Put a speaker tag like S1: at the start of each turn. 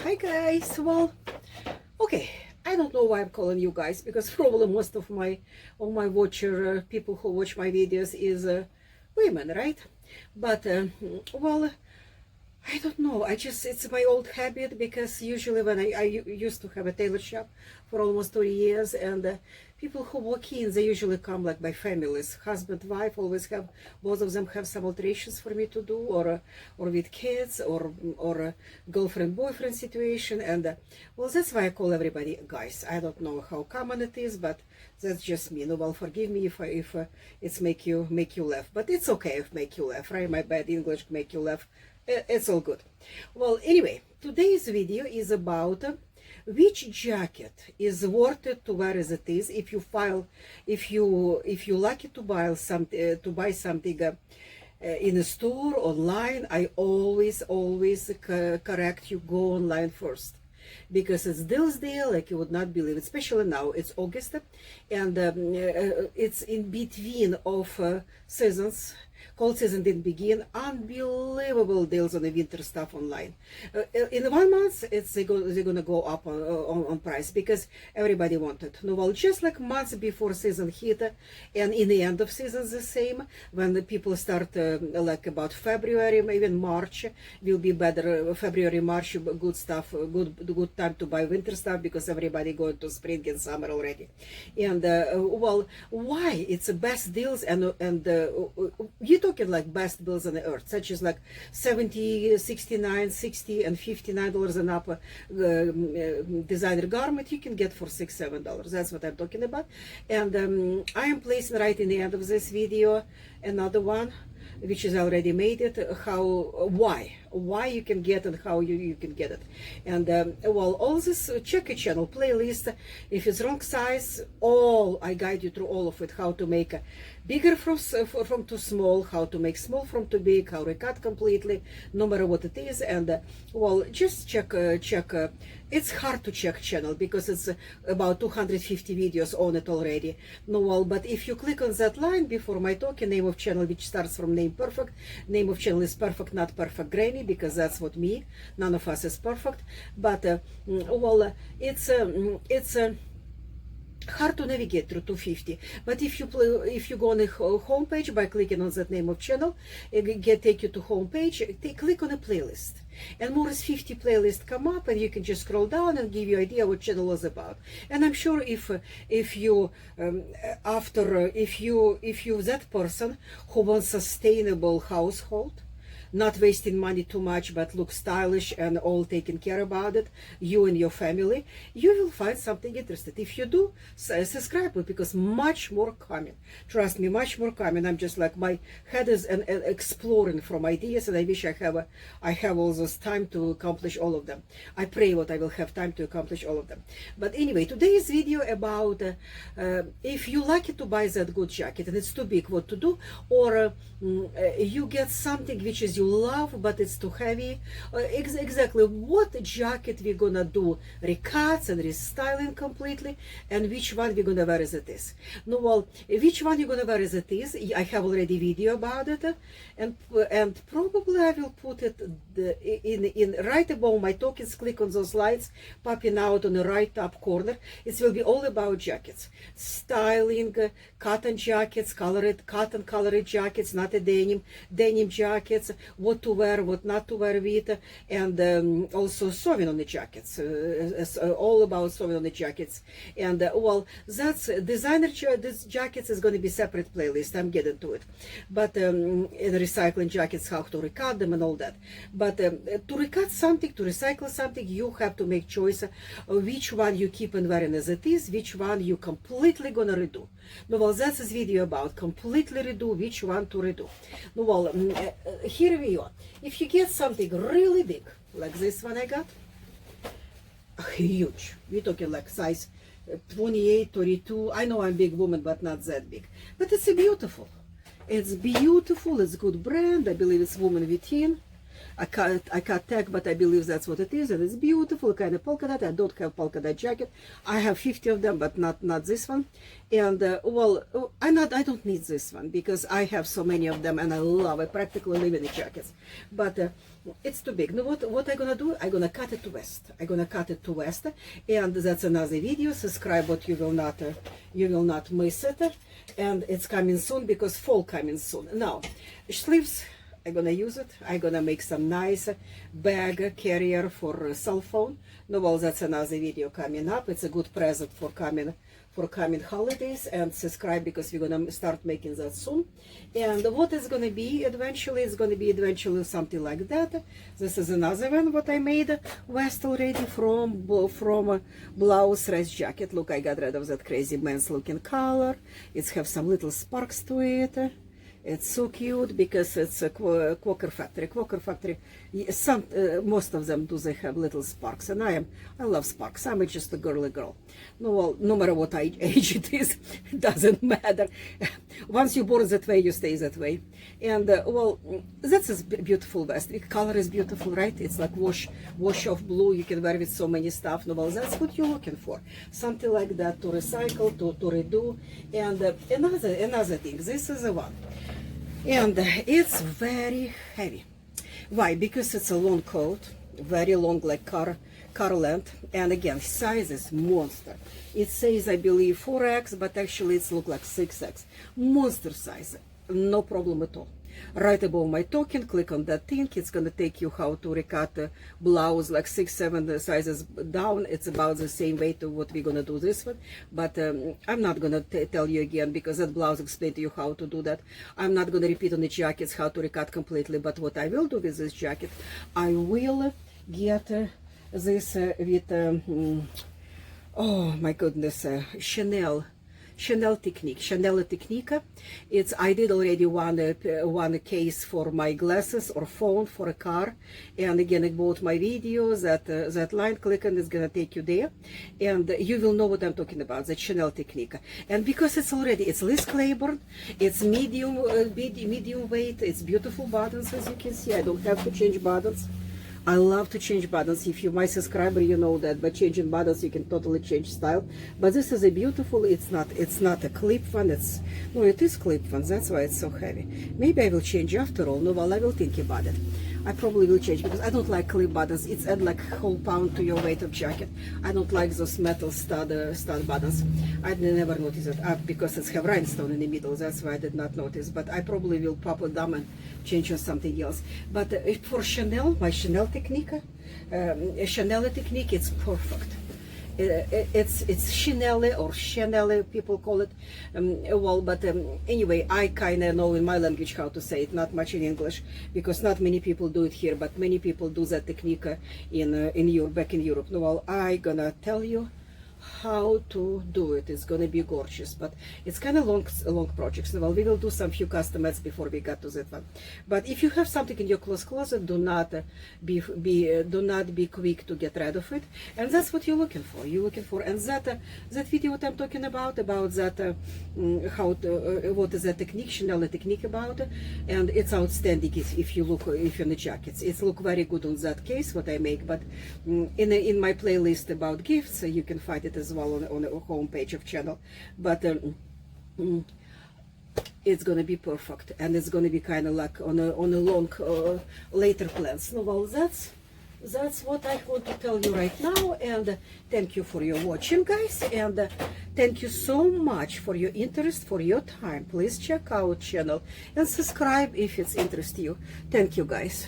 S1: Hi guys. Well, okay, I don't know why I'm calling you guys, because probably most of my watcher people who watch my videos is women, right? But well, I don't know. It's my old habit, because usually when I used to have a tailor shop for almost 30 years, and people who walk in, they usually come like by families, husband, wife, always have, both of them have some alterations for me to do, or with kids, or girlfriend, boyfriend situation. And well, that's why I call everybody guys. I don't know how common it is, but that's just me. No, well, forgive me if it's make you laugh, but it's okay if make you laugh, right? My bad English make you laugh. It's all good. Well, anyway, today's video is about which jacket is worth it to wear as it is. If you lucky to buy something in a store, online, I always correct you, go online first, because it's deals there like you would not believe, especially now. It's August, and it's in between of seasons. Cold season didn't begin. Unbelievable deals on the winter stuff online. In 1 month, they're gonna go up on price, because everybody wanted. No, well, just like months before season hit, and in the end of season the same. When the people start like about February, even March will be better. February, March, good stuff, good time to buy winter stuff, because everybody going to spring and summer already. And well, why it's the best deals, and you talking like best deals on the earth, such as like 70, 69, 60, and $59 and up designer garment you can get for $6-7. That's what I'm talking about. And I am placing right in the end of this video another one, which is already made it, why you can get and how you can get it. And well, all this check a channel playlist. If it's wrong size, I guide you through all of it, how to make a bigger from too small, how to make small from too big, how to cut completely, no matter what it is. And well, just check it's hard to check channel, because it's about 250 videos on it already. No, well, but if you click on that line before my talking, name of channel, which starts from name perfect, name of channel is perfect, not perfect granny, because that's what me, none of us is perfect. But well, it's hard to navigate through 250. But if you go on the home page by clicking on that name of channel, it take you to home page. Click on a playlist, and more as 50 playlists come up, and you can just scroll down and give you idea what channel is about. And I'm sure if you that person who wants sustainable household, not wasting money too much, but look stylish and all taken care about it, you and your family, you will find something interesting. If you do, subscribe, because much more coming. Trust me, much more coming. I'm just like, my head is exploring from ideas, and I wish I have all this time to accomplish all of them. I pray what I will have time to accomplish all of them. But anyway, today's video about if you like it to buy that good jacket and it's too big, what to do, or you get something which is you love but it's too heavy. Exactly what jacket we're gonna do recuts and restyling completely, and which one we're gonna wear as it is. No, well, which one you're gonna wear as it is, I have already video about it, and probably I will put it in right above my tokens. Click on those lights popping out on the right top corner. It will be all about jackets, styling, cotton jackets, cotton colored jackets, not a denim jackets, what to wear, what not to wear with, and also sewing on the jackets, all about sewing on the jackets. And well, that's designer this jackets is going to be separate playlist. I'm getting to it. But in recycling jackets, how to recut them and all that. But to recut something, to recycle something, you have to make choice which one you keep and wearing as it is, which one you completely gonna redo. No, well, that's this video about completely redo, which one to redo. No, well, here we are. If you get something really big, like this one I got, huge, we're talking like size 28, 32. I know I'm a big woman, but not that big. But it's beautiful. It's beautiful. It's good brand. I believe it's Woman Within. I cut tag, but I believe that's what it is, and it's beautiful, kind of polka dot. I don't have polka dot jacket. I have 50 of them, but not this one. And well, I don't need this one because I have so many of them, and I love it. Practically live in the jackets, but it's too big. Now what I'm gonna do? I'm gonna cut it to west. I'm gonna cut it to west, and that's another video. Subscribe, but you will not miss it. And it's coming soon because fall coming soon. Now, sleeves. I'm gonna use it. I'm gonna make some nice bag carrier for a cell phone. No, well, that's another video coming up. It's a good present for coming holidays. And subscribe because we're gonna start making that soon. And what is gonna be eventually? It's gonna be eventually something like that. This is another one what I made vest already from blouse dress jacket. Look, I got rid of that crazy men's looking color. It's have some little sparks to it. It's so cute because it's a Quaker factory. Quaker factory, most of them they have little sparks, and I love sparks. I'm just a girly girl. No, well, no matter what age it is, it doesn't matter. Once you're born that way, you stay that way. And well, that's a beautiful vest. The color is beautiful, right? It's like wash off blue. You can wear with so many stuff. No, well, that's what you're looking for. Something like that to recycle, to redo. And another thing. This is the one. And it's very heavy. Why? Because it's a long coat, very long, like car length. And again, size is monster. It says, I believe, 4X, but actually it's look like 6X. Monster size, no problem at all. Right above my token, click on that thing. It's going to take you how to recut a blouse like 6-7 sizes down. It's about the same way to what we're going to do this one. But I'm not going to tell you again because that blouse explained to you how to do that. I'm not going to repeat on the jackets how to recut completely. But what I will do with this jacket, I will get this with, oh my goodness, Chanel Technique. I did already one case for my glasses or phone for a car, and again I bought my videos. That line, click and it's gonna take you there, and you will know what I'm talking about. The Chanel Technique, and because it's Liz Claiborne, it's medium weight. It's beautiful buttons, as you can see. I don't have to change buttons. I love to change buttons. If you're my subscriber, you know that. But changing buttons, you can totally change style. But this is a beautiful. It's not a clip one. It is clip one. That's why it's so heavy. Maybe I will change after all. No, well, I will think about it. I probably will change because I don't like clip buttons. It's add like whole pound to your weight of jacket. I don't like those metal stud buttons. I never noticed it because it's have rhinestone in the middle. That's why I did not notice. But I probably will pop it down and change on something else. But for Chanel, my Chanel Technique, it's perfect. It's Chanel or Chanel, people call it. Well, but anyway, I kind of know in my language how to say it, not much in English, because not many people do it here, but many people do that technique in Europe, back in Europe. Well, I gonna tell you how to do it. It's gonna be gorgeous, but it's kind of long projects. Well, we will do some few customites before we get to that one. But if you have something in your closet, do not be quick to get rid of it. And that's what you're looking for. And that video what I'm talking about that what is that technique, Chanel technique about, and it's outstanding. If you're in the jackets, it's look very good on that case what I make. But in my playlist about gifts, you can find it as well on the home page of channel. But it's gonna be perfect, and it's gonna be kind of like on a long later plans. No, well, that's what I want to tell you right now. And thank you for your watching, guys, and thank you so much for your interest, for your time. Please check out channel and subscribe if it's interest you. Thank you, guys.